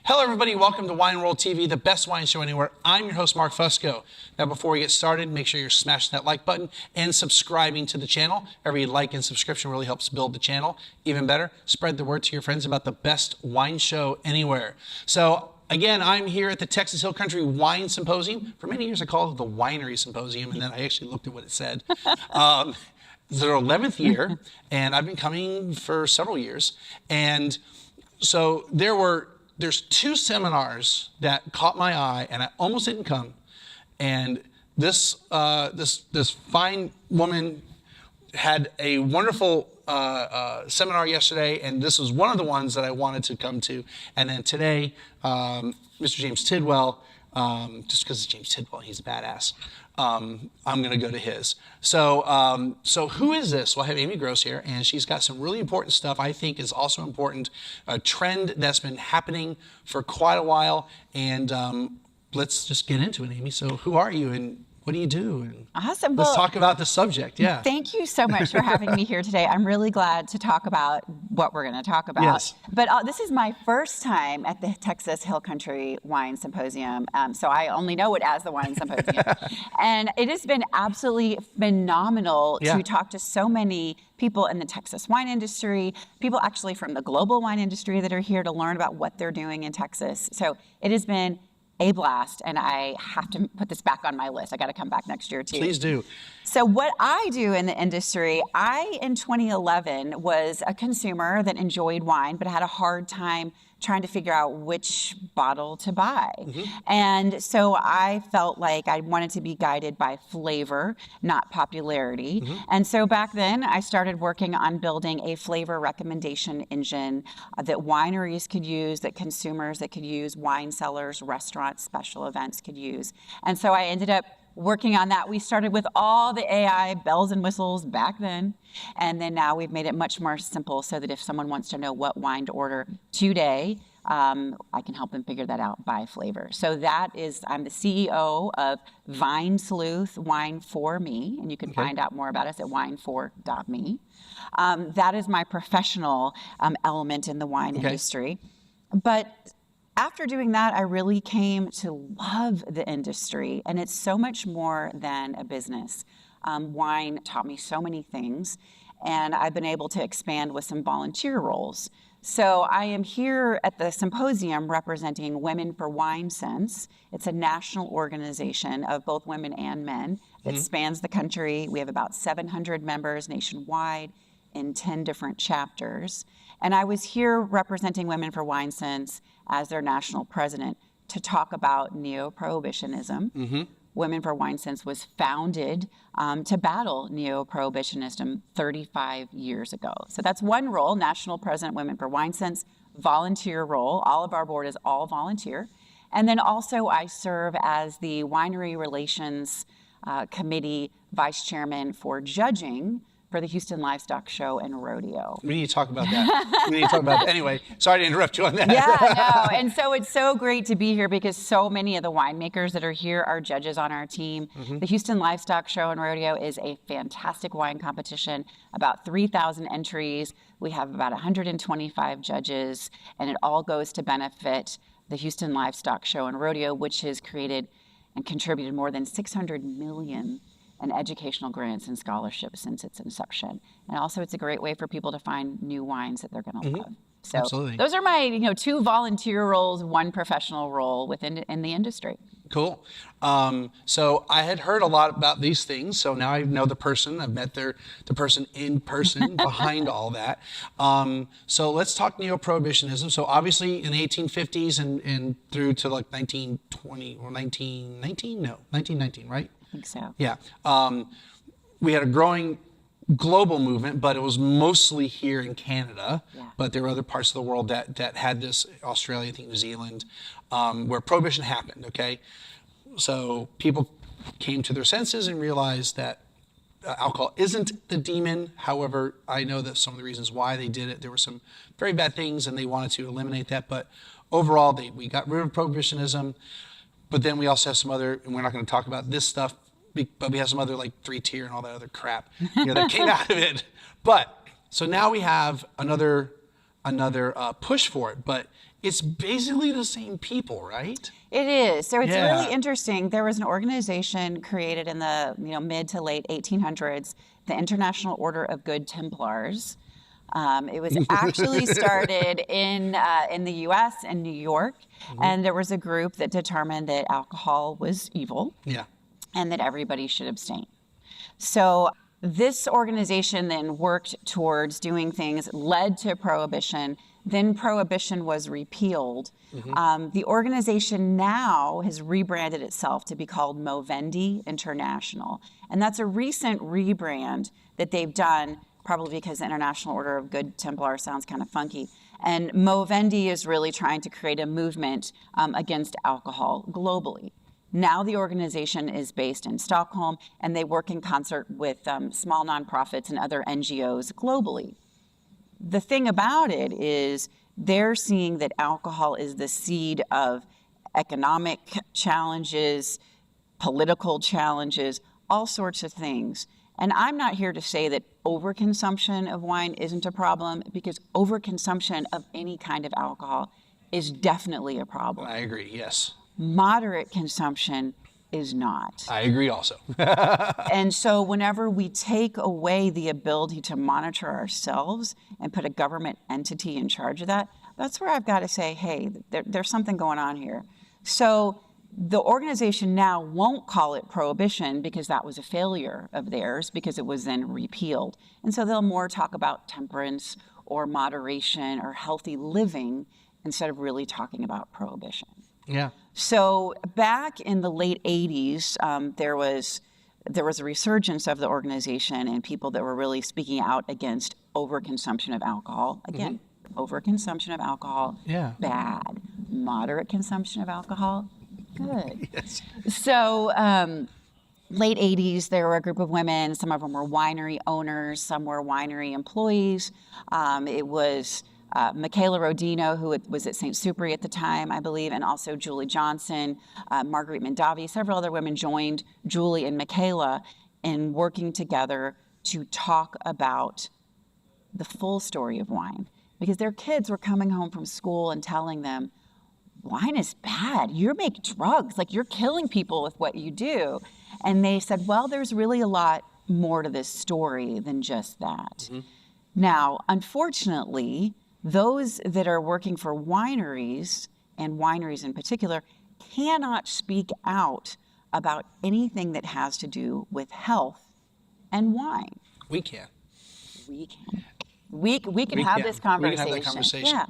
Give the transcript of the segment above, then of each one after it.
Hello, everybody. Welcome to Wine World TV, the best wine show anywhere. I'm your host, Mark Fusco. Now, before we get started, make sure you're smashing that like button and subscribing to the channel. Every like and subscription really helps build the channel. Even better, spread the word to your friends about the best wine show anywhere. So, again, I'm here at the Texas Hill Country Wine Symposium. For many years, I called it the Winery Symposium, and then I actually looked at what it said. It's their 11th year, and I've been coming for several years. And so there's two seminars that caught my eye, and I almost didn't come. And this fine woman had a wonderful seminar yesterday, and this was one of the ones that I wanted to come to. And then today, Mr. James Tidwell, just because it's James Tidwell, he's a badass. I'm going to go to his. So who is this? Well, I have Amy Gross here, and she's got some really important stuff I think is also important, a trend that's been happening for quite a while. And let's just get into it, Amy. So who are you, and what do you do? And awesome. Let's talk about the subject. Yeah. Thank you so much for having me here today. I'm really glad to talk about what we're going to talk about. Yes. But this is my first time at the Texas Hill Country Wine Symposium, so I only know it as the Wine Symposium. And it has been absolutely phenomenal to talk to so many people in the Texas wine industry, people actually from the global wine industry that are here to learn about what they're doing in Texas. So it has been a blast, and I have to put this back on my list. I got to come back next year too. Please do. So what I do in the industry, I in 2011 was a consumer that enjoyed wine, but had a hard time trying to figure out which bottle to buy. And so I felt like I wanted to be guided by flavor, not popularity. And so back then I started working on building a flavor recommendation engine that wineries could use, that consumers that could use, wine cellars, restaurants, special events could use. And so I ended up working on that. We started with all the AI bells and whistles back then, and then now we've made it much more simple so that if someone wants to know what wine to order today, I can help them figure that out by flavor. So I'm the CEO of VineSleuth, Wine for Me, and you can find out more about us at wine4.me. That is my professional element in the wine industry. But after doing that, I really came to love the industry, and it's so much more than a business. Wine taught me so many things, and I've been able to expand with some volunteer roles. So I am here at the symposium representing Women for Wine Sense. It's a national organization of both women and men that spans the country. We have about 700 members nationwide in 10 different chapters. And I was here representing Women for Wine Sense as their national president to talk about Neo-Prohibitionism. Women for Wine Sense was founded to battle Neo-Prohibitionism 35 years ago. So that's one role, national president, Women for Wine Sense, volunteer role. All of our board is all volunteer. And then also I serve as the Winery Relations Committee vice chairman for judging for the Houston Livestock Show and Rodeo. We need to talk about that. Anyway, sorry to interrupt you on that. Yeah, no. And so it's so great to be here because so many of the winemakers that are here are judges on our team. The Houston Livestock Show and Rodeo is a fantastic wine competition, about 3,000 entries. We have about 125 judges, and it all goes to benefit the Houston Livestock Show and Rodeo, which has created and contributed more than $600 million in educational grants and scholarships since its inception. And also it's a great way for people to find new wines that they're going to love. So absolutely. Those are my two volunteer roles, one professional role in the industry. Cool. So I had heard a lot about these things, so now I know the person. I've met the person in person behind all that. So let's talk Neo-Prohibitionism. So obviously in the 1850s and through to like 1920 or 1919? No, 1919, right? I think so. Yeah. We had a growing global movement, but it was mostly here in Canada. Yeah. But there were other parts of the world that had this, Australia, I think New Zealand, where prohibition happened, okay? So people came to their senses and realized that alcohol isn't the demon. However, I know that some of the reasons why they did it, there were some very bad things and they wanted to eliminate that. But overall, we got rid of prohibitionism. But then we also have some other, and we're not going to talk about this stuff, but we have some other like 3-tier and all that other crap that came out of it. But so now we have another push for it, but it's basically the same people, right? It is. So it's really interesting. There was an organization created in the mid to late 1800s, the International Order of Good Templars. It was actually started in the U.S. in New York, and there was a group that determined that alcohol was evil, and that everybody should abstain. So this organization then worked towards doing things, led to prohibition. Then prohibition was repealed. The organization now has rebranded itself to be called Movendi International. And that's a recent rebrand that they've done, probably because the International Order of Good Templar sounds kind of funky. And Movendi is really trying to create a movement against alcohol globally. Now the organization is based in Stockholm, and they work in concert with small nonprofits and other NGOs globally. The thing about it is they're seeing that alcohol is the seed of economic challenges, political challenges, all sorts of things. And I'm not here to say that overconsumption of wine isn't a problem, because overconsumption of any kind of alcohol is definitely a problem. I agree, yes. Moderate consumption is not. I agree also. And so whenever we take away the ability to monitor ourselves and put a government entity in charge of that, that's where I've got to say, hey, there's something going on here. So the organization now won't call it prohibition because that was a failure of theirs, because it was then repealed. And so they'll more talk about temperance or moderation or healthy living instead of really talking about prohibition. Yeah. So back in the late 80s, there was a resurgence of the organization and people that were really speaking out against overconsumption of alcohol. Again, overconsumption of alcohol, bad. Moderate consumption of alcohol, good. Yes. So late 80s, there were a group of women. Some of them were winery owners. Some were winery employees. It was Michaela Rodino, who was at St. Supri at the time, I believe, and also Julie Johnson, Marguerite Mondavi. Several other women joined Julie and Michaela in working together to talk about the full story of wine, because their kids were coming home from school and telling them, wine is bad. You make drugs. Like, you're killing people with what you do. And they said, well, there's really a lot more to this story than just that. Now, unfortunately, those that are working for wineries, and wineries in particular, cannot speak out about anything that has to do with health and wine. We can. We can. We can have this conversation. We can have that conversation. Yeah.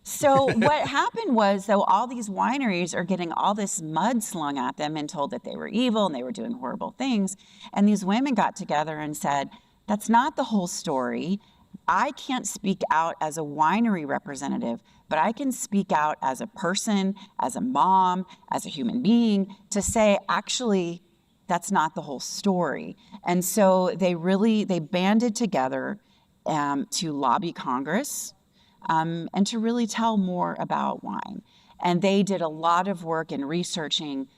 So what happened was, though, all these wineries are getting all this mud slung at them and told that they were evil and they were doing horrible things. And these women got together and said, that's not the whole story. I can't speak out as a winery representative, but I can speak out as a person, as a mom, as a human being, to say, actually, that's not the whole story. And so they banded together to lobby Congress and to really tell more about wine. And they did a lot of work in researching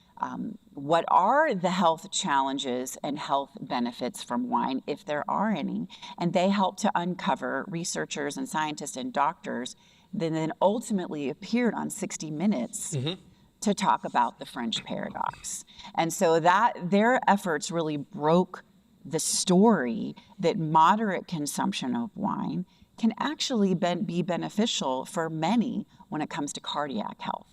what are the health challenges and health benefits from wine, if there are any. And they helped to uncover, researchers and scientists and doctors, then ultimately appeared on 60 Minutes to talk about the French paradox. And so their efforts really broke the story that moderate consumption of wine can actually be beneficial for many when it comes to cardiac health.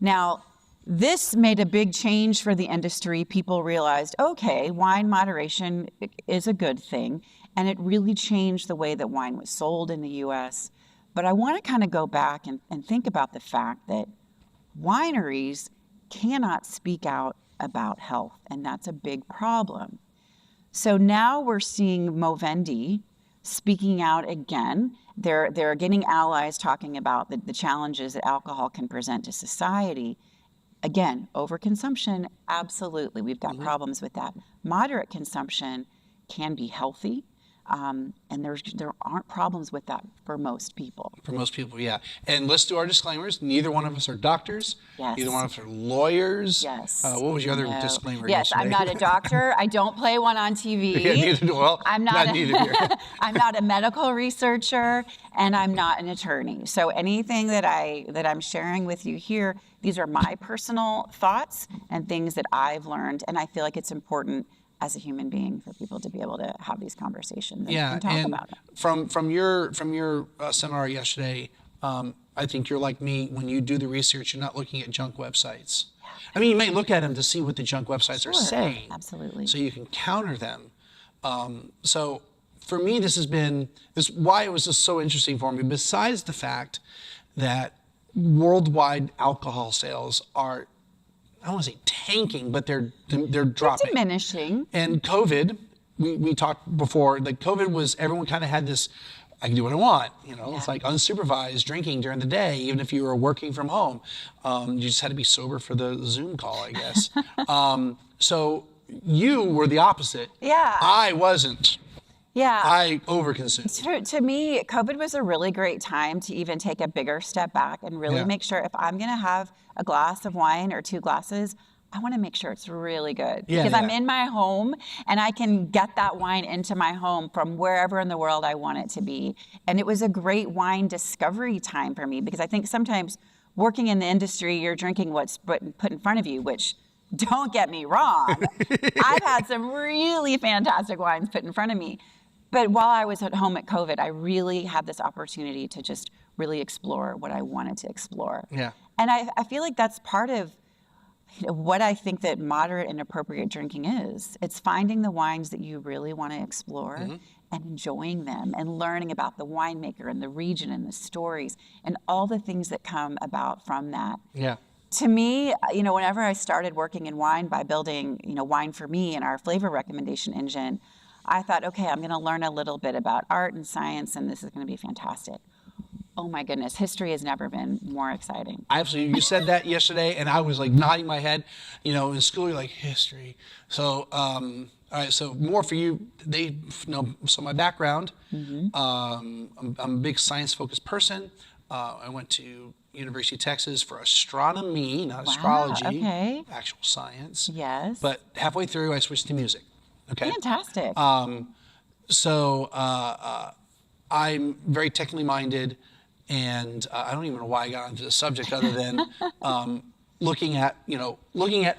Now, this made a big change for the industry. People realized, okay, wine moderation is a good thing, and it really changed the way that wine was sold in the U.S. But I want to kind of go back and think about the fact that wineries cannot speak out about health, and that's a big problem. So now we're seeing Movendi speaking out again. They're getting allies talking about the challenges that alcohol can present to society. Again, overconsumption, absolutely. We've got problems with that. Moderate consumption can be healthy. And there aren't problems with that for most people. For most people, yeah. And let's do our disclaimers. Neither one of us are doctors. Yes. Neither one of us are lawyers. Yes. What was your other disclaimer? Yes, yesterday? I'm not a doctor. I don't play one on TV. Yeah, neither, well, I'm not neither here. I'm not a medical researcher, and I'm not an attorney. So anything that I'm sharing with you here, these are my personal thoughts and things that I've learned, and I feel like it's important as a human being for people to be able to have these conversations and talk about it. From your seminar yesterday, I think you're like me. When you do the research, you're not looking at junk websites. Yeah. I mean, you may look at them to see what the junk websites are saying. Absolutely. So you can counter them. So for me, this why it was just so interesting for me. Besides the fact that worldwide alcohol sales are, I don't want to say tanking, but they're dropping. Diminishing. And COVID, we talked before, like COVID was, everyone kind of had this, I can do what I want, It's like unsupervised drinking during the day, even if you were working from home. You just had to be sober for the Zoom call, I guess. So you were the opposite. Yeah. I wasn't. Yeah. I overconsumed. To me, COVID was a really great time to even take a bigger step back and really make sure if I'm going to have a glass of wine or 2 glasses, I want to make sure it's really good because I'm in my home and I can get that wine into my home from wherever in the world I want it to be. And it was a great wine discovery time for me because I think sometimes working in the industry, you're drinking what's put in front of you, which, don't get me wrong, I've had some really fantastic wines put in front of me. But while I was at home at COVID, I really had this opportunity to just really explore what I wanted to explore. Yeah. And I feel like that's part of what I think that moderate and appropriate drinking is. It's finding the wines that you really want to explore and enjoying them and learning about the winemaker and the region and the stories and all the things that come about from that. Yeah. To me, whenever I started working in wine by building, Wine for Me and our flavor recommendation engine, I thought, okay, I'm going to learn a little bit about art and science, and this is going to be fantastic. Oh my goodness, history has never been more exciting. Absolutely. You said that yesterday, and I was like nodding my head. In school, you're like, history. So, all right, so more for you. So my background, I'm a big science-focused person. I went to University of Texas for astronomy, not astrology, actual science. Yes. But halfway through, I switched to music. Okay. Fantastic. So I'm very technically minded, and I don't even know why I got onto the subject other than looking at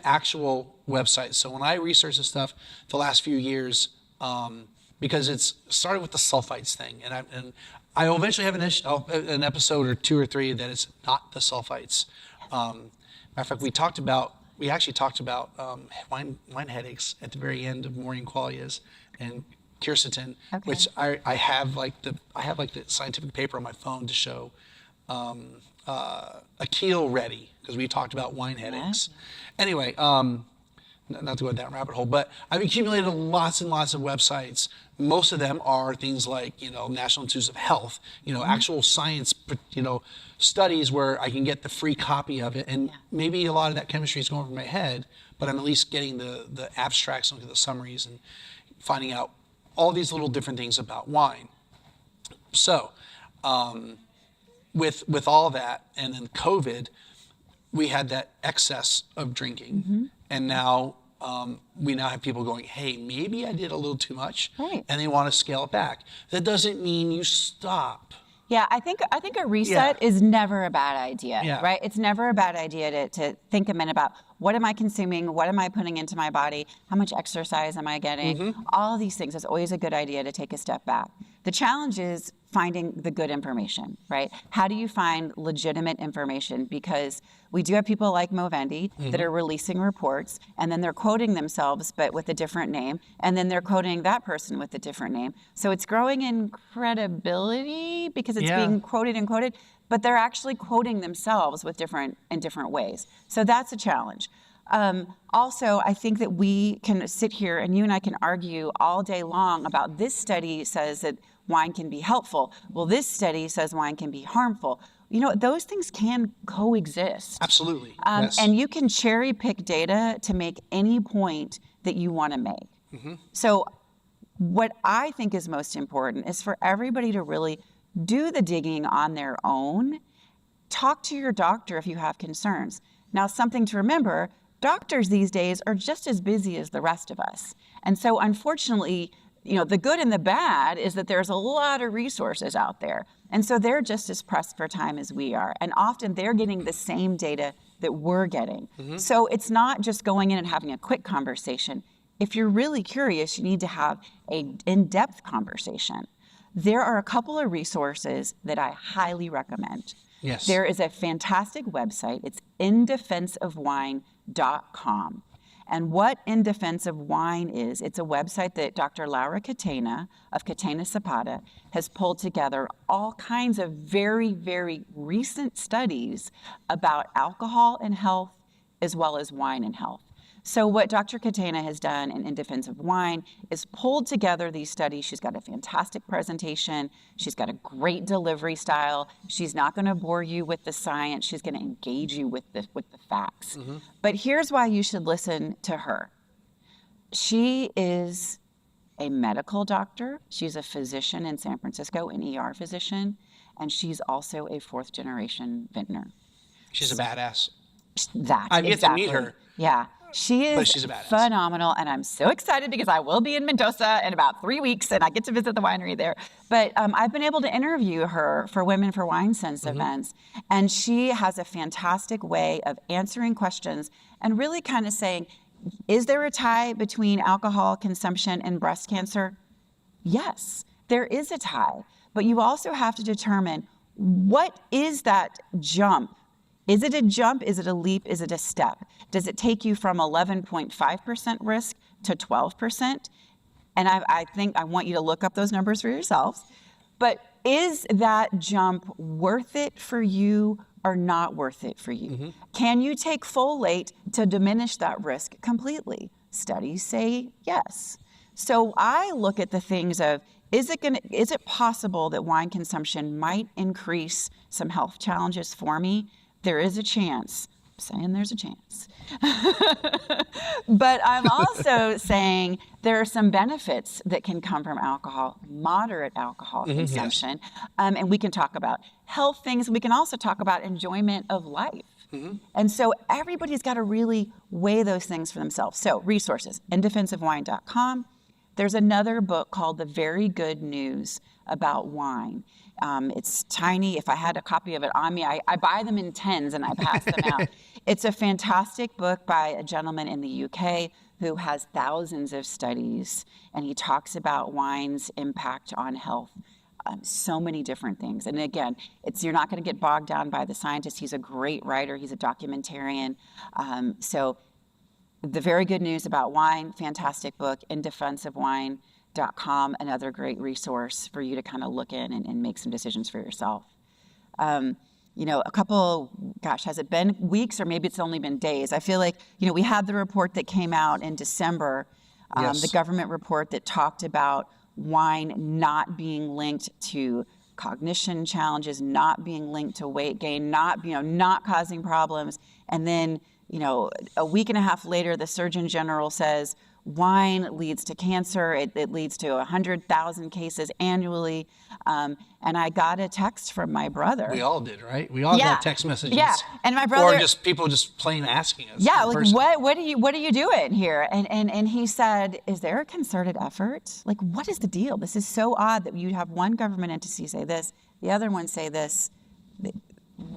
actual websites. So when I research this stuff the last few years, because it's started with the sulfites thing, and I will eventually have an episode or 2 or 3 that it's not the sulfites. Matter of fact, we actually talked about wine headaches at the very end of Morning Qualias and quercetin, which I have like the scientific paper on my phone to show Akil ready because we talked about wine headaches. Yeah. Anyway, not to go down a rabbit hole, but I've accumulated lots and lots of websites. Most of them are things like, National Institutes of Health, actual science, studies where I can get the free copy of it. And maybe a lot of that chemistry is going over my head, but I'm at least getting the abstracts, looking at the summaries and finding out all these little different things about wine. So with all that, and then COVID, we had that excess of drinking. And now we now have people going, hey, maybe I did a little too much, and they want to scale it back. That doesn't mean you stop. Yeah, I think a reset is never a bad idea, right? It's never a bad idea to think a minute about what am I consuming, what am I putting into my body, how much exercise am I getting, all of these things. It's always a good idea to take a step back. The challenge is finding the good information, right? How do you find legitimate information? Because we do have people like Movendi that are releasing reports, and then they're quoting themselves, but with a different name, and then they're quoting that person with a different name. So it's growing in credibility because it's being quoted and quoted, but they're actually quoting themselves with in different ways. So that's a challenge. Also, I think that we can sit here and you and I can argue all day long about this study says that wine can be helpful. Well, this study says wine can be harmful. those things can coexist. Absolutely. Yes. And you can cherry pick data to make any point that you want to make. So what I think is most important is for everybody to really do the digging on their own. Talk to your doctor if you have concerns. Now, something to remember, doctors these days are just as busy as the rest of us. And so unfortunately, the good and the bad is that there's a lot of resources out there. And so they're just as pressed for time as we are. And often they're getting the same data that we're getting. So it's not just going in and having a quick conversation. If you're really curious, you need to have an in-depth conversation. There are a couple of resources that I highly recommend. Yes. There is a fantastic website. It's indefenseofwine.com. And what In Defense of Wine is, it's a website that Dr. Laura Catena of Catena Zapata has pulled together all kinds of very, very recent studies about alcohol and health as well as wine and health. So what Dr. Catena has done in Defense of Wine is pulled together these studies. She's got a fantastic presentation. She's got a great delivery style. She's not going to bore you with the science. She's going to engage you with the facts. But here's why you should listen to her. She is a medical doctor. She's a physician in San Francisco, an ER physician, and she's also a fourth-generation vintner. She's a badass. I've yet to meet her. Yeah. She is she's a badass. Phenomenal, and I'm so excited because I will be in Mendoza in about 3 weeks, and I get to visit the winery there. But I've been able to interview her for Women for Wine Sense events, and she has a fantastic way of answering questions and really kind of saying, is there a tie between alcohol consumption and breast cancer? Yes, there is a tie, but you also have to determine what is that jump. Is it a jump? Is it a leap? Is it a step? Does it take you from 11.5% risk to 12%? And I think I want you to look up those numbers for yourselves. But is that jump worth it for you or not worth it for you? Can you take folate to diminish that risk completely? Studies say yes. So I look at the things of, is it possible that wine consumption might increase some health challenges for me? There is a chance. I'm saying there's a chance. But I'm also saying there are some benefits that can come from alcohol, moderate alcohol consumption. Yes. And we can talk about health things. We can also talk about enjoyment of life. And so everybody's got to really weigh those things for themselves. So resources, indefenseofwine.com. There's another book called The Very Good News About Wine. It's tiny. If I had a copy of it on me, I buy them in tens and I pass them out. It's a fantastic book by a gentleman in the UK who has thousands of studies, and he talks about wine's impact on health. So many different things. And again, you're not going to get bogged down by the scientist. He's a great writer. He's a documentarian. So The Very Good News About Wine, fantastic book. indefenseofwine.com, another great resource for you to kind of look in and make some decisions for yourself. A couple, has it been weeks or maybe it's only been days? I feel like, we had the report that came out in December, Yes. the government report that talked about wine not being linked to cognition challenges, not being linked to weight gain, not causing problems. And then, a week and a half later, the Surgeon General says wine leads to cancer. It leads to 100,000 cases annually. And I got a text from my brother. We all did, right? We all got text messages. Yeah, and my brother. Or just people just plain asking us. Yeah, like what are you doing here? And he said, is there a concerted effort? Like, what is the deal? This is so odd that you have one government entity say this, the other one say this.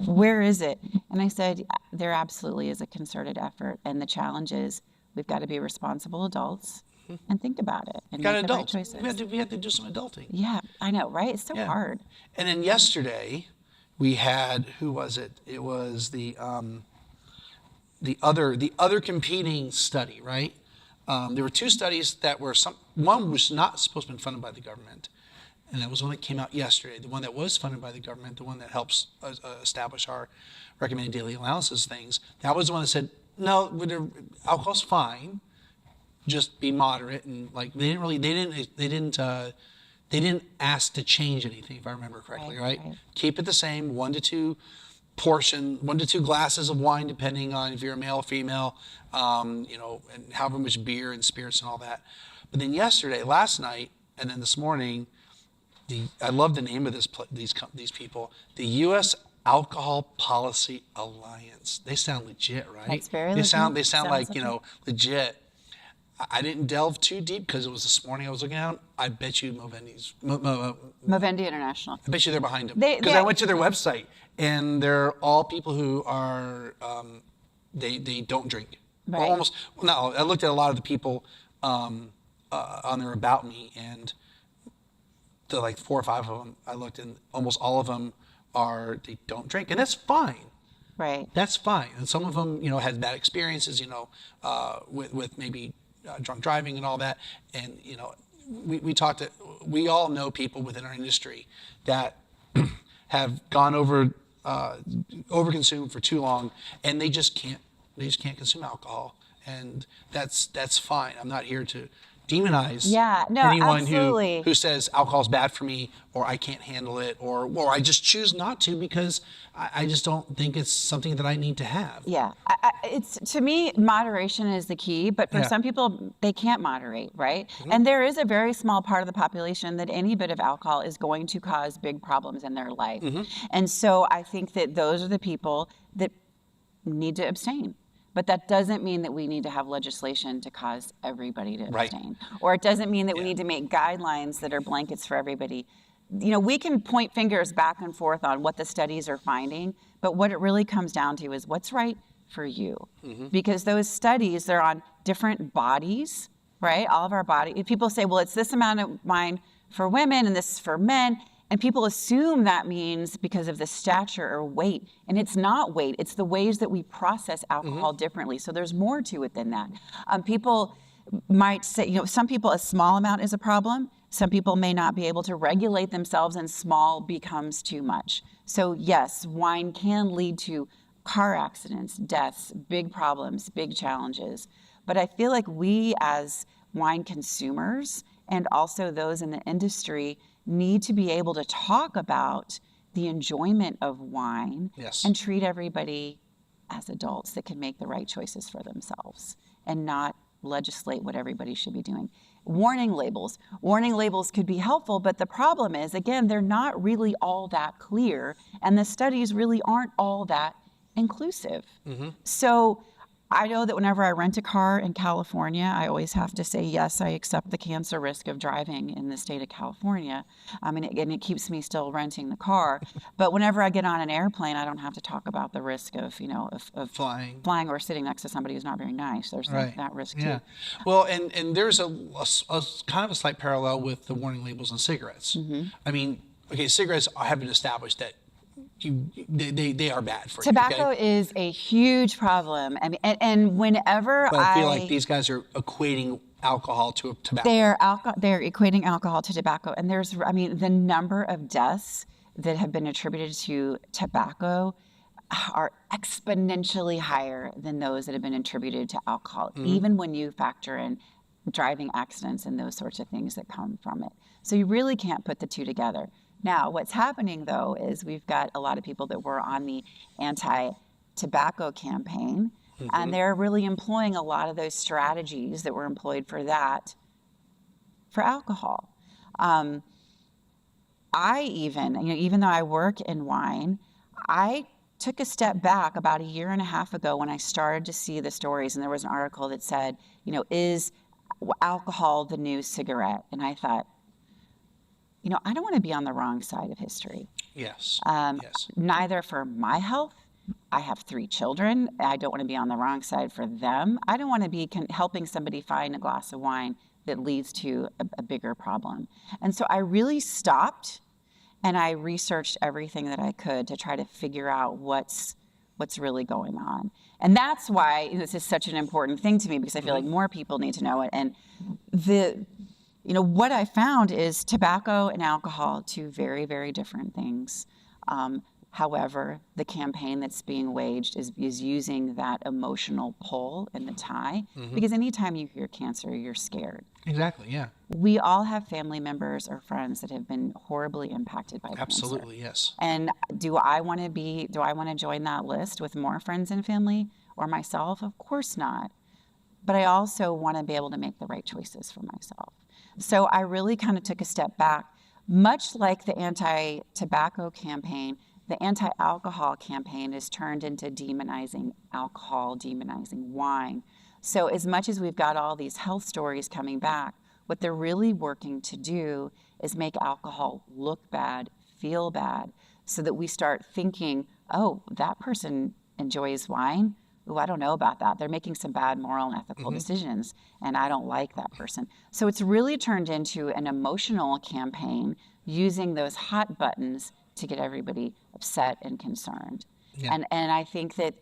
Where is it? And I said, there absolutely is a concerted effort. And the challenge is we've got to be responsible adults and think about it and make the right choices. We had to do some adulting. Yeah, I know, right? It's so hard. And then yesterday, we had, who was it? It was the other competing study, right? There were two studies that were one was not supposed to be funded by the government, and that was one that came out yesterday. The one that was funded by the government, the one that helps establish our recommended daily allowances things, that was the one that said, no, alcohol's fine, just be moderate, and like they didn't they didn't ask to change anything, if I remember correctly, right? Keep it the same, 1 to 2 portion, 1 to 2 glasses of wine, depending on if you're a male or female, you know, and however much beer and spirits and all that. But then last night, and then this morning, I love the name of these people, the U.S. Alcohol Policy Alliance. They sound legit, right? That's very They sound Sounds like, you know, legit. I didn't delve too deep because it was this morning I was looking at. I bet you Movendi International. I bet you they're behind them. Because I went to their website, and they're all people who are, they don't drink. Right. Or almost, no, I looked at a lot of the people on their About Me, and the like 4 or 5 of them, I looked, and almost all of them they don't drink. And that's fine. Right. That's fine. And some of them, you know, had bad experiences, you know, with maybe drunk driving and all that. And, you know, we all know people within our industry that have gone overconsumed for too long, and they just can't consume alcohol. And that's fine. I'm not here to demonize anyone who says alcohol is bad for me, or I can't handle it, or I just choose not to because I just don't think it's something that I need to have. Yeah, it's, to me, moderation is the key, but for some people, they can't moderate, right? And there is a very small part of the population that any bit of alcohol is going to cause big problems in their life. And so I think that those are the people that need to abstain. But that doesn't mean that we need to have legislation to cause everybody to abstain. Or it doesn't mean that we need to make guidelines that are blankets for everybody. You know, we can point fingers back and forth on what the studies are finding, but what it really comes down to is what's right for you. Because those studies, they're on different bodies, right? All of our body. People say, well, it's this amount of wine for women and this is for men. And people assume that means because of the stature or weight. And it's not weight. It's the ways that we process alcohol differently. So there's more to it than that. People might say, you know, some people, a small amount is a problem. Some people may not be able to regulate themselves, and small becomes too much. So yes, wine can lead to car accidents, deaths, big problems, big challenges. But I feel like we as wine consumers, and also those in the industry, need to be able to talk about the enjoyment of wine and treat everybody as adults that can make the right choices for themselves and not legislate what everybody should be doing. Warning labels could be helpful, but the problem is, again, they're not really all that clear, and the studies really aren't all that inclusive. So I know that whenever I rent a car in California, I always have to say, yes, I accept the cancer risk of driving in the state of California. And it keeps me still renting the car. But whenever I get on an airplane, I don't have to talk about the risk of, you know, of flying or sitting next to somebody who's not very nice. There's that risk too. Well, and there's a kind of a slight parallel with the warning labels on cigarettes. I mean, okay, cigarettes have been established that they are bad for you. Tobacco is a huge problem. I mean, and whenever I feel like these guys are equating alcohol to tobacco. They're equating alcohol to tobacco, and the number of deaths that have been attributed to tobacco are exponentially higher than those that have been attributed to alcohol, even when you factor in driving accidents and those sorts of things that come from it. So you really can't put the two together. Now, what's happening, though, is we've got a lot of people that were on the anti-tobacco campaign, and they're really employing a lot of those strategies that were employed for that for alcohol. Even though I work in wine, I took a step back about 1.5 years ago when I started to see the stories, and there was an article that said, you know, is alcohol the new cigarette? And I thought, you know, I don't want to be on the wrong side of history. Yes. Neither for my health. I have 3 children. I don't want to be on the wrong side for them. I don't want to be helping somebody find a glass of wine that leads to a bigger problem. And so I really stopped and I researched everything that I could to try to figure out what's really going on. And that's why this is such an important thing to me, because I feel like more people need to know it. And what I found is tobacco and alcohol, 2 very, very different things, However, the campaign that's being waged is using that emotional pull in the tie, because anytime you hear cancer, you're scared. Exactly, yeah. We all have family members or friends that have been horribly impacted by cancer. Absolutely, yes. And do I want to join that list with more friends and family or myself? Of course not. But I also want to be able to make the right choices for myself. So I really kind of took a step back, much like the anti-tobacco campaign. The anti-alcohol campaign is turned into demonizing alcohol, demonizing wine. So as much as we've got all these health stories coming back, what they're really working to do is make alcohol look bad, feel bad, so that we start thinking, oh, that person enjoys wine. Oh, I don't know about that. They're making some bad moral and ethical decisions, and I don't like that person. So it's really turned into an emotional campaign using those hot buttons to get everybody upset and concerned. Yeah. And I think that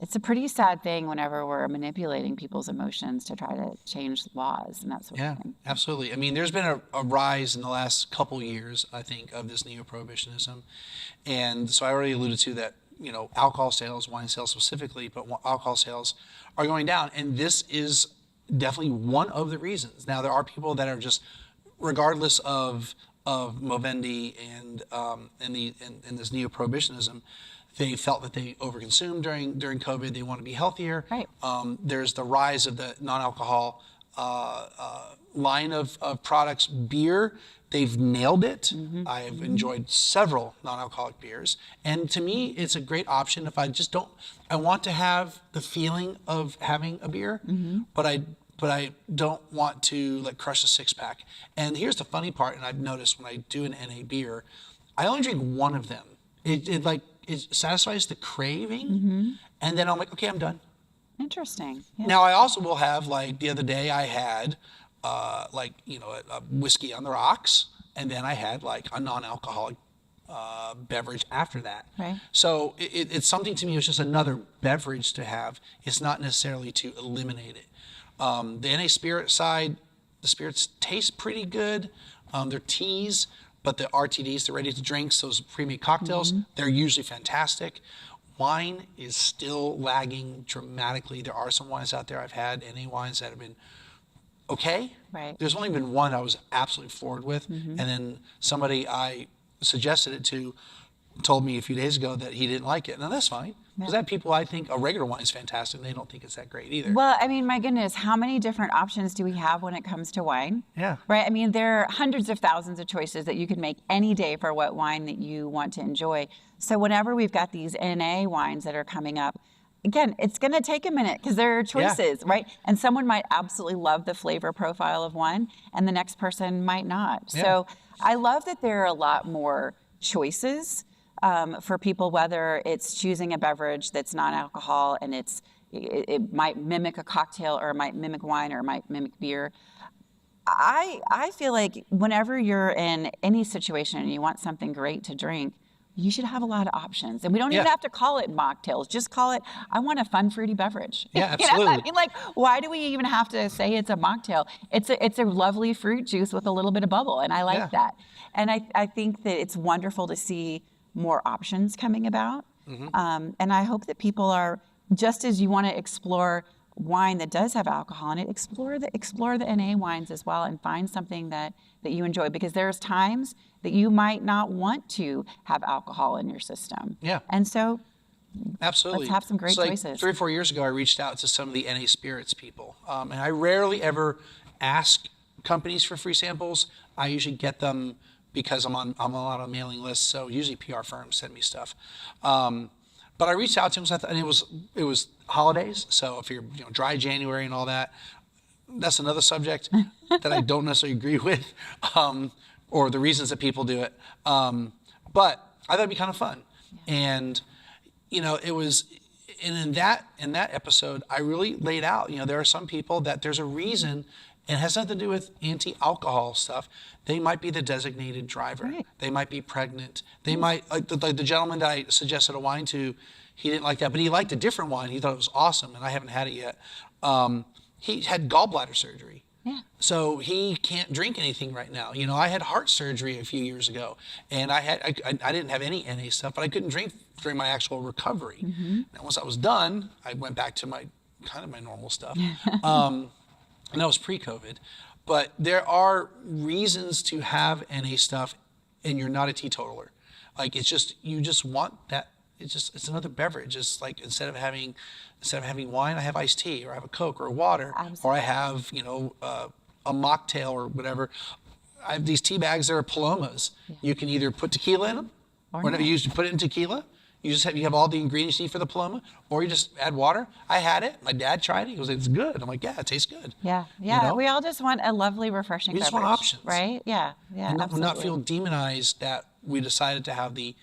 it's a pretty sad thing whenever we're manipulating people's emotions to try to change laws and that sort of thing. Absolutely. I mean, there's been a rise in the last couple years, I think, of this Neo-Prohibitionism. And so I already alluded to that, alcohol sales, wine sales specifically, but alcohol sales are going down. And this is definitely one of the reasons. Now, there are people that are just, regardless of Movendi and this Neo-Prohibitionism, they felt that they overconsumed during COVID. They want to be healthier. Right. There's the rise of the non-alcohol line of products. Beer, they've nailed it. I have enjoyed several non-alcoholic beers. And to me, it's a great option if I want to have the feeling of having a beer, but I don't want to crush a six-pack. And here's the funny part, and I've noticed when I do an NA beer, I only drink one of them. It satisfies the craving, and then I'm like, okay, I'm done. Interesting. Yeah. Now, I also will have, the other day I had, a whiskey on the rocks, and then I had, a non-alcoholic beverage after that. Right. So it's something to me, it's just another beverage to have. It's not necessarily to eliminate it. The NA spirit side, the spirits taste pretty good. They're teas, but the RTDs, the ready to drinks, those pre-made cocktails, they're usually fantastic. Wine is still lagging dramatically. There are some wines out there I've had, NA wines that have been okay. Right. There's only been one I was absolutely floored with, and then somebody I suggested it to told me a few days ago that he didn't like it. Now that's fine, because I have people I think a regular wine is fantastic, and they don't think it's that great either. Well, I mean, my goodness, how many different options do we have when it comes to wine? Yeah. Right? I mean, there are hundreds of thousands of choices that you can make any day for what wine that you want to enjoy. So whenever we've got these NA wines that are coming up, again, it's going to take a minute because there are choices, right? And someone might absolutely love the flavor profile of one, and the next person might not. Yeah. So I love that there are a lot more choices for people, whether it's choosing a beverage that's non-alcohol and it might mimic a cocktail, or it might mimic wine, or it might mimic beer. I feel like whenever you're in any situation and you want something great to drink, you should have a lot of options. And we don't even have to call it mocktails. Just call it, I want a fun, fruity beverage. Yeah, absolutely. I mean, why do we even have to say it's a mocktail? It's a lovely fruit juice with a little bit of bubble, and I like that. And I think that it's wonderful to see more options coming about. And I hope that people are, just as you want to explore wine that does have alcohol in it, explore the NA wines as well, and find something that you enjoy, because there's times that you might not want to have alcohol in your system. Yeah. And so absolutely, let's have some great choices. 3 or 4 years ago, I reached out to some of the NA spirits people, and I rarely ever ask companies for free samples. I usually get them because I'm on a lot of mailing lists, so usually PR firms send me stuff. But I reached out to them, and it was holidays, so if you're dry January and all that, that's another subject that I don't necessarily agree with, or the reasons that people do it. But I thought it'd be kind of fun, and it was. And in that episode, I really laid out. There are some people that there's a reason. And it has nothing to do with anti-alcohol stuff. They might be the designated driver. Right. They might be pregnant. They might, like the gentleman that I suggested a wine to, he didn't like that, but he liked a different wine. He thought it was awesome, and I haven't had it yet. He had gallbladder surgery. Yeah. So he can't drink anything right now. You know, I had heart surgery a few years ago, and I didn't have any NA stuff, but I couldn't drink during my actual recovery. Mm-hmm. And once I was done, I went back to my normal stuff. And that was pre-COVID. But there are reasons to have NA stuff, and you're not a teetotaler. Like, it's just, you just want that. It's another beverage. It's like, instead of having wine, I have iced tea, or I have a Coke or a water. Absolutely. Or I have, a mocktail or whatever. I have these tea bags that are Palomas. Yeah. You can either put tequila in them, or not. You put it in tequila. You have all the ingredients you need for the Paloma, or you just add water. I had it. My dad tried it. He was like, "It's good." I'm like, "Yeah, it tastes good." Yeah, yeah. You know? We all just want a lovely, refreshing beverage. We just want options, right? Yeah, yeah. And not feel demonized that we decided to have the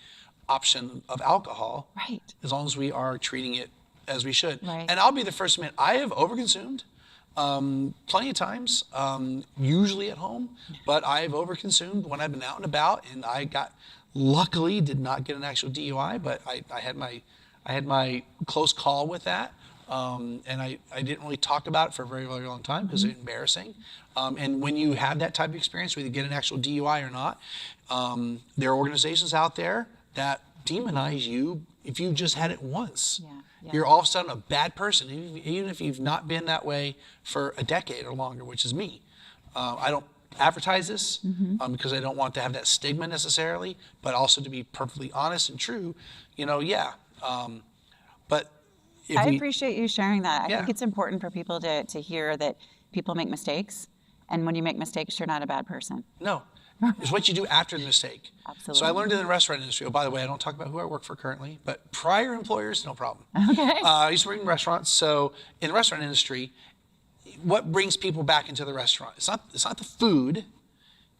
option of alcohol. Right. As long as we are treating it as we should. Right. And I'll be the first to admit, I have overconsumed plenty of times, usually at home, but I've overconsumed when I've been out and about, and luckily did not get an actual DUI, but I had my close call with that, and I didn't really talk about it for a very, very long time because it's embarrassing. And when you have that type of experience, whether you get an actual DUI or not, there are organizations out there that demonize you if you just had it once. Yeah. You're all of a sudden a bad person, even if you've not been that way for a decade or longer, which is me. I don't advertise this because I don't want to have that stigma necessarily, but also to be perfectly honest and true, but I appreciate you sharing that. I Yeah. think it's important for people to hear that people make mistakes, and when you make mistakes, you're not a bad person. No. It's what you do after the mistake. Absolutely. So I learned in the restaurant industry. Oh, by the way, I don't talk about who I work for currently, but prior employers, no problem. Okay. I used to work in restaurants. So in the restaurant industry, what brings people back into the restaurant? It's not the food.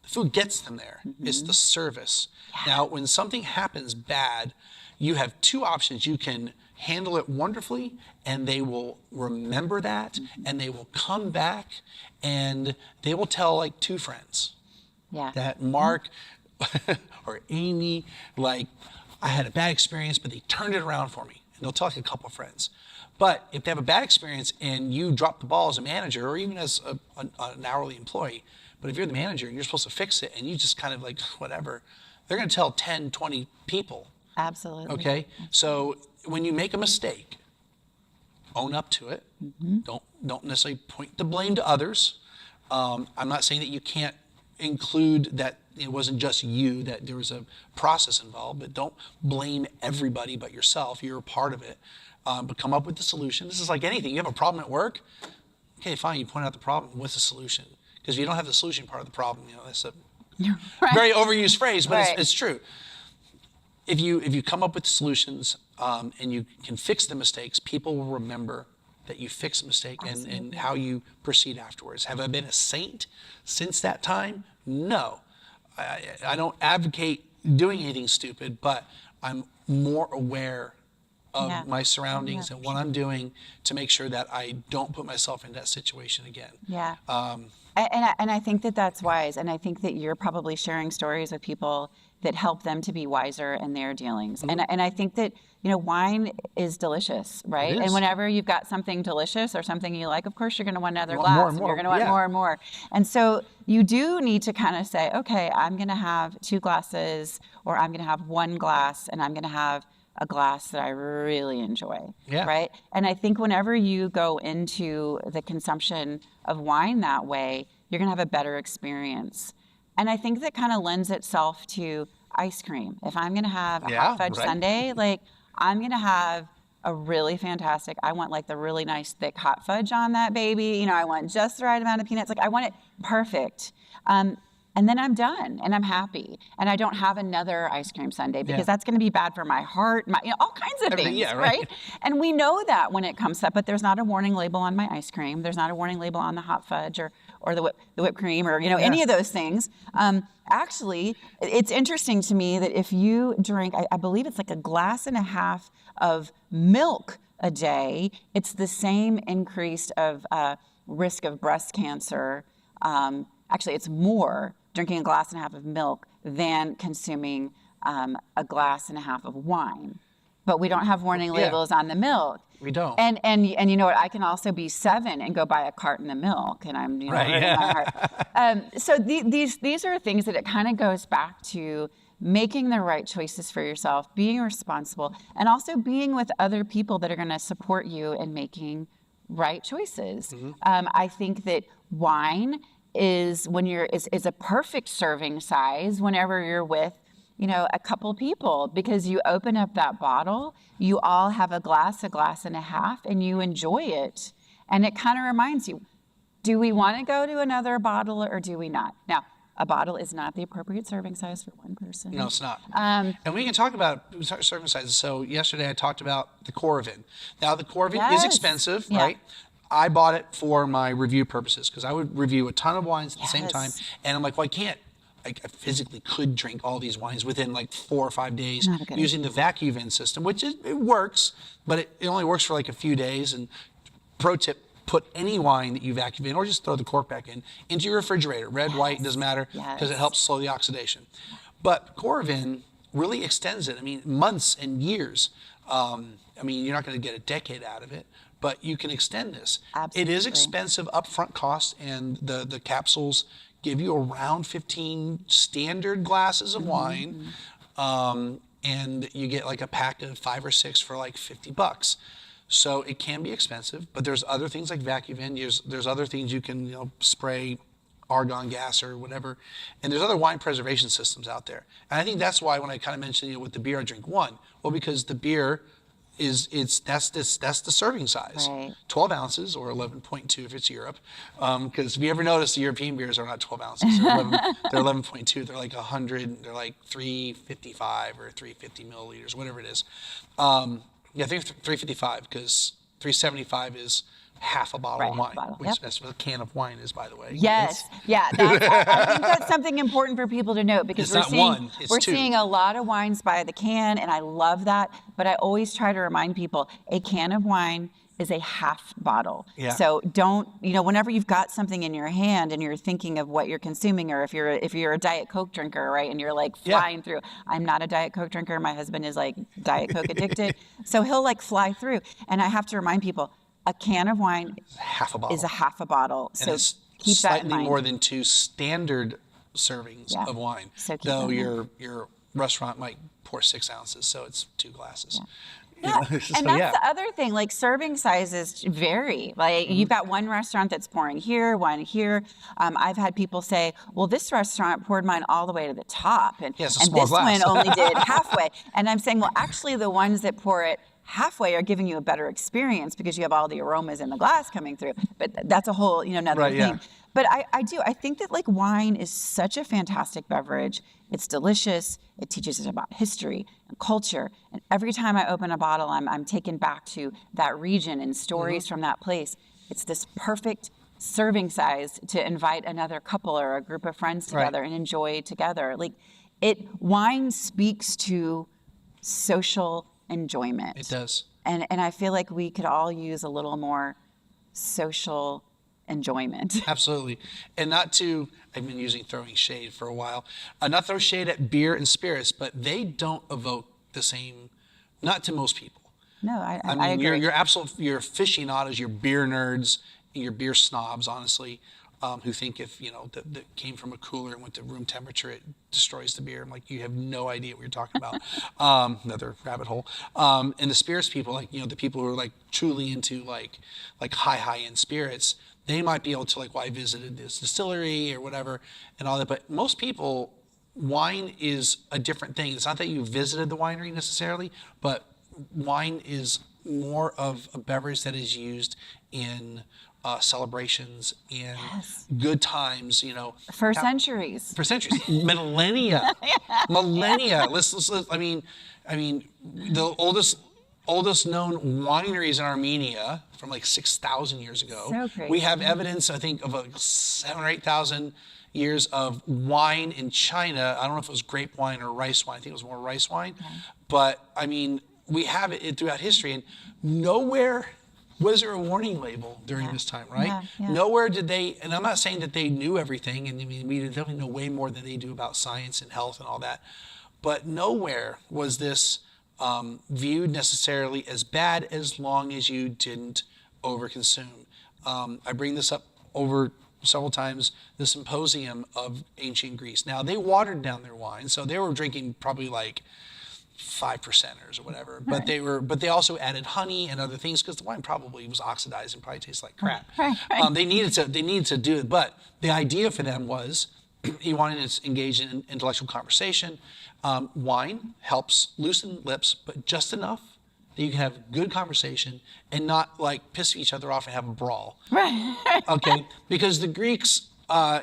The food gets them there. It's the service. Yeah. Now, when something happens bad, you have two options. You can handle it wonderfully, and they will remember that, and they will come back, and they will tell like two friends. Yeah. That Mark or Amy, like, I had a bad experience, but they turned it around for me. And they'll tell like a couple of friends. But if they have a bad experience and you drop the ball as a manager or even as an hourly employee, but if you're the manager and you're supposed to fix it and you just kind of like, whatever, they're going to tell 10, 20 people. Absolutely. Okay? So when you make a mistake, own up to it. Don't necessarily point the blame to others. I'm not saying that you can't include that it wasn't just you, that there was a process involved, but don't blame everybody but yourself. You're a part of it. But come up with the solution. This is like anything. You have a problem at work, okay, fine, you point out the problem. What's the solution? Because if you don't have the solution part of the problem, that's a very overused phrase, but it's true. If you come up with solutions and you can fix the mistakes, people will remember that you fixed a mistake and how you proceed afterwards. Have I been a saint since that time? No. I don't advocate doing anything stupid, but I'm more aware of my surroundings and what I'm doing to make sure that I don't put myself in that situation again. Yeah. And I think that that's wise. And I think that you're probably sharing stories with people that help them to be wiser in their dealings. And I think that, wine is delicious, right? It is. And whenever you've got something delicious or something you like, of course, you're going to want another glass. More and more. You're going to want more and more. And so you do need to kind of say, okay, I'm going to have 2 glasses, or I'm going to have 1 glass, and I'm going to have a glass that I really enjoy, right? And I think whenever you go into the consumption of wine that way, you're going to have a better experience. And I think that kind of lends itself to ice cream. If I'm going to have a hot fudge sundae, like, I'm going to have a really fantastic, I want like the really nice thick hot fudge on that baby. I want just the right amount of peanuts. Like, I want it perfect. And then I'm done and I'm happy. And I don't have another ice cream sundae because that's going to be bad for my heart, all kinds of things, right? And we know that when it comes up, but there's not a warning label on my ice cream. There's not a warning label on the hot fudge or the whipped cream or, any of those things. Actually, it's interesting to me that if you drink, I believe it's like 1.5 glasses of milk a day, it's the same increase of risk of breast cancer. Actually, it's more drinking 1.5 glasses of milk than consuming 1.5 glasses of wine. but we don't have warning labels on the milk. We don't. And you know what? I can also be 7 and go buy a carton of milk, and I'm hurting my heart. So these are things that it kind of goes back to making the right choices for yourself, being responsible, and also being with other people that are going to support you in making right choices. I think that wine is a perfect serving size whenever you're with a couple people, because you open up that bottle, you all have a glass and a half, and you enjoy it. And it kind of reminds you, do we want to go to another bottle or do we not? Now, a bottle is not the appropriate serving size for one person. No, it's not. And we can talk about serving sizes. So yesterday I talked about the Coravin. Now the Coravin is expensive, right? I bought it for my review purposes because I would review a ton of wines at the same time. And I'm like, well, I physically could drink all these wines within like 4 or 5 days using the VacuVin system, which it works, but it only works for like a few days. And pro tip, put any wine that you vacuum in, or just throw the cork back in, into your refrigerator. Red, white, doesn't matter, because it helps slow the oxidation. But Coravin really extends it. I mean, months and years. I mean, you're not going to get a decade out of it, but you can extend this. Absolutely. It is expensive upfront cost, and the capsules give you around 15 standard glasses of wine, and you get like a pack of 5 or 6 for like $50. So it can be expensive, but there's other things like VacuVin. There's other things you can spray argon gas or whatever, and there's other wine preservation systems out there. And I think that's why when I kind of mentioned with the beer I drink one, well, because the beer that's the serving size, 12 ounces or 11.2 if it's Europe. Because if you ever notice, the European beers are not 12 ounces; they're 11.2. They're like 100. They're like 355 or 350 milliliters, whatever it is. I think 355 because 375 is half a bottle of wine, which that's what a can of wine is, by the way. Yes, I think that's something important for people to note, because we're seeing a lot of wines by the can, and I love that. But I always try to remind people, a can of wine is a half bottle. So don't, whenever you've got something in your hand and you're thinking of what you're consuming, or if you're a Diet Coke drinker, right, and you're like flying through. I'm not a Diet Coke drinker. My husband is like Diet Coke addicted. So he'll like fly through. And I have to remind people, a can of wine is a half a bottle. So it's keep that in mind. Slightly more than 2 standard servings of wine. So though your restaurant might pour 6 ounces, so it's 2 glasses. And that's the other thing, like serving sizes vary. Like you've got one restaurant that's pouring here, one here. I've had people say, well, this restaurant poured mine all the way to the top, and this one only did halfway. And I'm saying, well, actually the ones that pour it halfway are giving you a better experience because you have all the aromas in the glass coming through. But that's a whole, another thing. But I think that like wine is such a fantastic beverage. It's delicious. It teaches us about history and culture. And every time I open a bottle, I'm taken back to that region and stories from that place. It's this perfect serving size to invite another couple or a group of friends together and enjoy together. Like wine speaks to social enjoyment. It does. And I feel like we could all use a little more social enjoyment. Absolutely. And I've been using throwing shade for a while. Not throw shade at beer and spirits, but they don't evoke the same, not to most people. No, I mean, agree. You're aficionados, you're beer nerds, you're beer snobs, honestly, who think if, that came from a cooler and went to room temperature, it destroys the beer. I'm like, you have no idea what you're talking about. Another rabbit hole. And the spirits people, like, the people who are like truly into like high-end spirits, they might be able to like, well, I visited this distillery or whatever and all that. But most people, wine is a different thing. It's not that you visited the winery necessarily, but wine is more of a beverage that is used in celebrations and good times, For centuries. Millennia. Let's I mean, the oldest known wineries in Armenia from like 6,000 years ago. So crazy. We have evidence, I think, of 7,000 or 8,000 years of wine in China. I don't know if it was grape wine or rice wine. I think it was more rice wine. But I mean, we have it throughout history, and nowhere was there a warning label during this time, right? Nowhere did they, and I'm not saying that they knew everything, and I mean, we definitely know way more than they do about science and health and all that, but nowhere was this viewed necessarily as bad as long as you didn't overconsume. I bring this up over several times, the symposium of ancient Greece. Now, they watered down their wine, so they were drinking probably like 5%ers or whatever, but they also added honey and other things because the wine probably was oxidized and probably tastes like crap. They needed to do it, but the idea for them was he wanted to engage in intellectual conversation. Wine helps loosen lips, but just enough that you can have good conversation and not like piss each other off and have a brawl. Okay, because the Greeks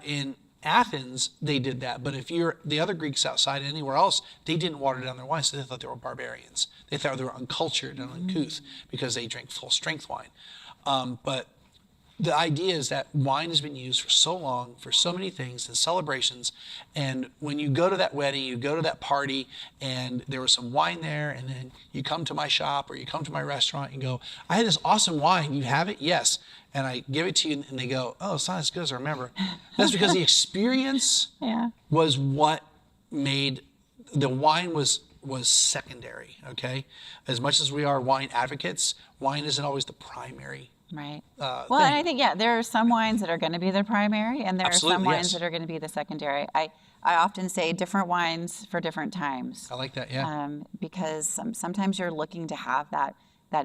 in Athens, they did that. But if you're the other Greeks outside anywhere else, they didn't water down their wine, so they thought they were barbarians. They thought they were uncultured and uncouth because they drank full strength wine. But the idea is that wine has been used for so long, for so many things and celebrations. And when you go to that wedding, you go to that party, and there was some wine there, and then you come to my shop or you come to my restaurant and go, I had this awesome wine. You have it? Yes. And I give it to you, and they go, oh, it's not as good as I remember. That's because the experience was what made the wine was secondary, okay? As much as we are wine advocates, wine isn't always the primary. Right. Well, and I think, there are some wines that are going to be the primary, and there are some wines that are going to be the secondary. I often say different wines for different times. I like that, yeah. Because sometimes you're looking to have that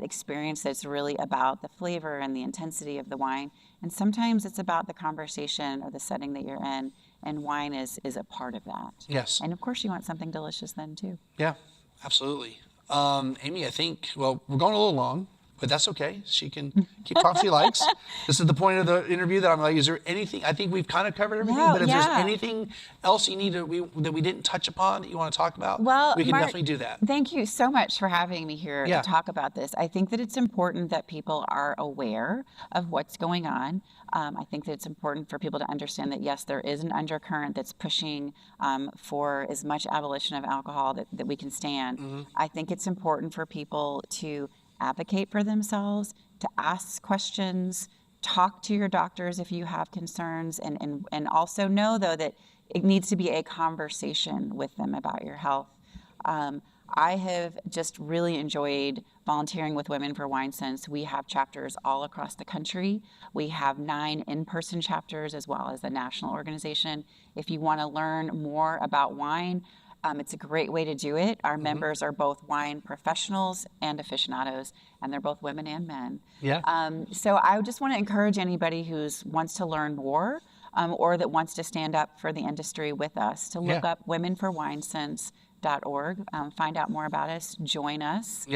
experience that's really about the flavor and the intensity of the wine. And sometimes it's about the conversation or the setting that you're in, and wine is a part of that. Yes. And of course you want something delicious then too. Yeah, absolutely. Amy, I think, well, we're going a little long, but that's okay. She can keep talking if she likes. This is the point of the interview that I'm like, is there anything, I think we've kind of covered everything, but if there's anything else you need that we didn't touch upon that you want to talk about, we can definitely do that. Thank you so much for having me here to talk about this. I think that it's important that people are aware of what's going on. I think that it's important for people to understand that, yes, there is an undercurrent that's pushing for as much abolition of alcohol that we can stand. I think it's important for people to advocate for themselves, to ask questions, talk to your doctors if you have concerns, and also know, though, that it needs to be a conversation with them about your health. I have just really enjoyed volunteering with Women for WineSense. We have chapters all across the country. We have 9 in-person chapters as well as a national organization. If you want to learn more about wine, it's a great way to do it. Our members are both wine professionals and aficionados, and they're both women and men. So I just want to encourage anybody who wants to learn more or that wants to stand up for the industry with us to look up womenforwinesense.org, find out more about us, join us.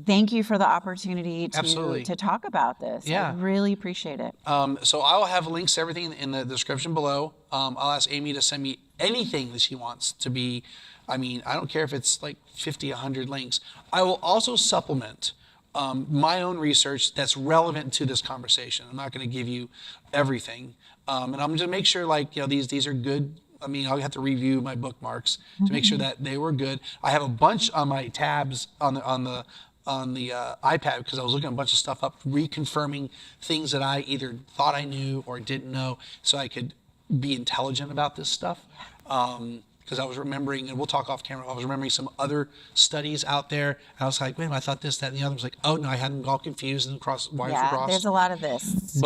Thank you for the opportunity to talk about this. I really appreciate it. So I will have links to everything in the description below. I'll ask Amy to send me anything that she wants to be. I mean, I don't care if it's like 50, 100 links. I will also supplement my own research that's relevant to this conversation. I'm not going to give you everything. And I'm going to make sure, like, these are good. I mean, I'll have to review my bookmarks to make sure that they were good. I have a bunch on my tabs on the iPad because I was looking at a bunch of stuff up, reconfirming things that I either thought I knew or didn't know, so I could be intelligent about this stuff. Because I was remembering, and we'll talk off camera, I was remembering some other studies out there, and I was like, wait a minute, I thought this, that, and the other. I was like, oh no, I had them all confused and wires were crossed. There's a lot of this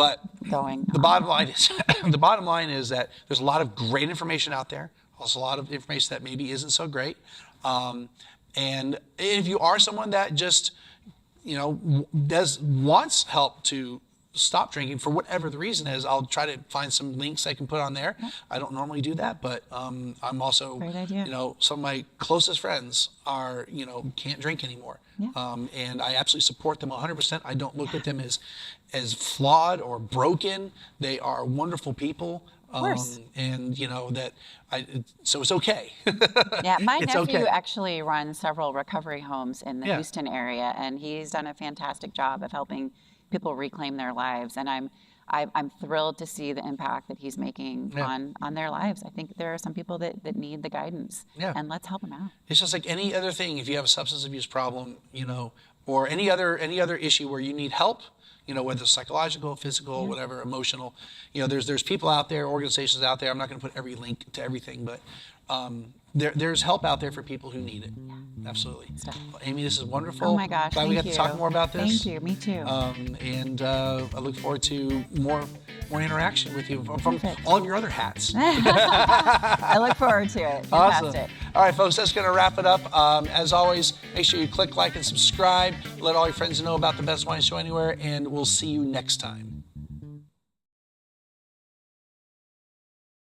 going on. Bottom line is, the bottom line is that there's a lot of great information out there, also a lot of information that maybe isn't so great. And if you are someone that just, wants help to stop drinking for whatever the reason is, I'll try to find some links I can put on there. I don't normally do that, but I'm also, some of my closest friends are, can't drink anymore. And I absolutely support them 100%. I don't look at them as flawed or broken. They are wonderful people. Of course. So it's okay. My nephew actually runs several recovery homes in the Houston area, and he's done a fantastic job of helping people reclaim their lives. And I'm thrilled to see the impact that he's making on their lives. I think there are some people that need the guidance, and let's help them out. It's just like any other thing. If you have a substance abuse problem, or any other issue where you need help, whether it's psychological, physical, whatever, emotional, there's people out there, organizations out there. I'm not going to put every link to everything, but there's help out there for people who need it. Absolutely. Well, Amy, this is wonderful. Oh my gosh, Glad we got to talk more about this. Thank you, me too. And I look forward to more interaction with you from Perfect. all of your other hats. I look forward to it. Awesome. Fantastic. All right, folks, that's going to wrap it up. As always, make sure you click like and subscribe. Let all your friends know about the Best Wine Show Anywhere, and we'll see you next time.